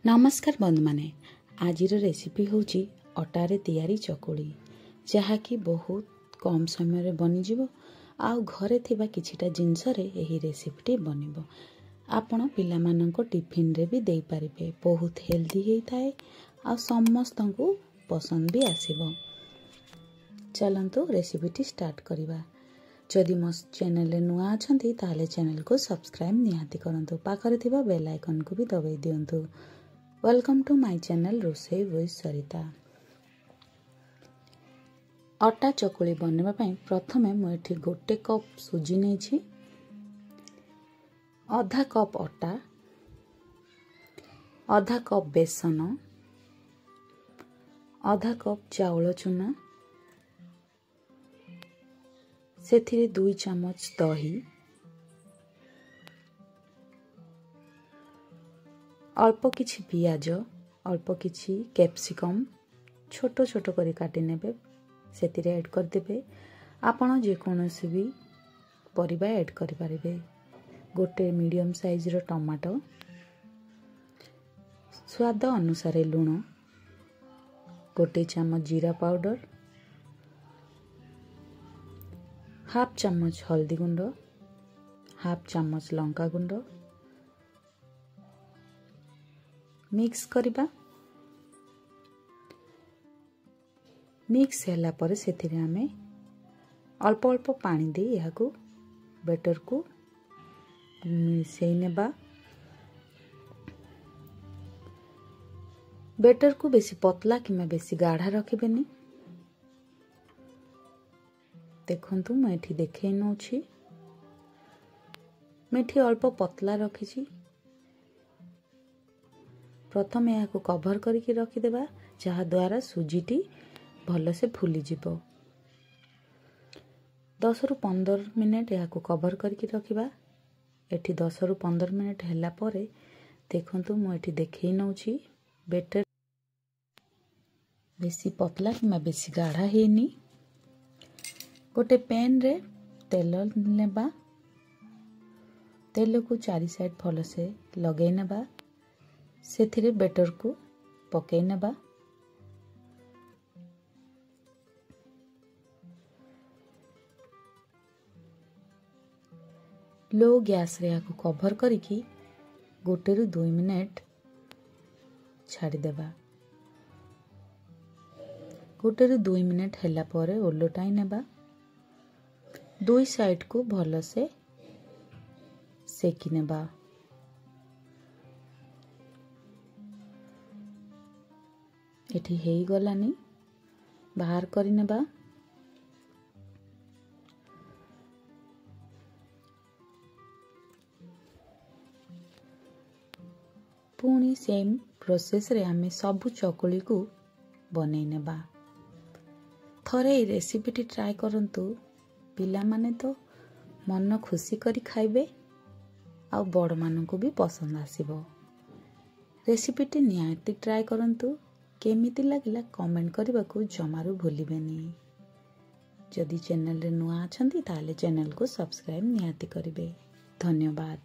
नमस्कार बंधु माने आज रेसिपी होची अटारे तैयारी चकुली जहाँकि बहुत कम समय रे बनी जीवो आउ घरे थिबा किछिटा जिंस रे एही रेसिपीटी बनिबो। आपण पिला मानको टिफिन रे भी देई परिबे। बहुत हेल्दी हेई थाए आ समस्तंकु पसंद भी आसीबो। चलंतु रेसिपीटी स्टार्ट करिबा। जदि मो चैनल रे नुआ अछंती ताले चैनल को सब्सक्राइब निहाती करंतु। पाखरे थिबा बेल आइकन को भी दबाई दियंतु। वेलकम टू माय चैनल रोसई विथ सरिता। अटा चकुली बनवा पई प्रथमे मु एठी गोटे कप सुजी नेछि, आधा कप अटा, आधा कप बेसन, आधा कप चाउल चूना, सेथिरे 2 चम्मच दही, अल्प किछि पियाज, अल्प किछि कैप्सिकम छोटो छोटो करी काटी नेबे, सेतिरे ऐड कर देबे। आपण जे कोनोसी भी परिबा ऐड करि परिबे। गोटे मीडियम साइज रो टमाटो, स्वाद अनुसार लूण, गोटे चम्मच जीरा पाउडर, हाफ चम्मच हल्दी गुंड, हाफ चम्मच लंका गुंड मिक्स करिबा। मिक्स हैला पर सेथिरे हमें अल्प अल्प पानी दे याकू बैटर को मिसई नेबा। बैटर को बेसी पतला किमा बेसी गाढ़ा रखिबेनी। देखंतु मैं एठी देखै नउछि, मैं एठी अल्प पतला रखिछि। प्रथम यहाँ को कभर करके रखिदेबा जहाँ द्वारा सुजीटी भल से फुली जीवो। 10 रु 15 मिनट यहाँ को कभर करके रखिबा। एठी 10 रु 15 मिनट हैला परे देखंतु मु एठी देखै नउछि बेटर बेसी पतला किमा बेसी गाढ़ा हेनी। गोटे पैन रे तेल नेबा, तेल को चारि साइड भल से लगै नेबा, सेथिरे बेटर को पकै नेबा। लो गैस रे को कभर करिकी गोटे रु 2 मिनट छाड़ी देबा। गोटे रु 2 मिनट हैला परे ओलोटाई नेबा। दुई साइड को भल से सेकी नेबा। एठी हेई गलानी, बाहर करि नेबा। पुणी सेम प्रोसेस रे हमें सबु चकुली को बनै नेबा। थरे ए रेसिपीटी ट्राई करंतु। पिला माने तो मन खुशी करी खाइबे आ बड़ मानन को भी पसंद आसीबो। रेसिपीटी निहाती ट्राई करंतु। केमिति लागिला कमेंट करबा को जमारू भूलिबेनी। जदि चैनल रे नुआ अछंती ताले चैनल को सब्सक्राइब निहाती करिवे। धन्यवाद।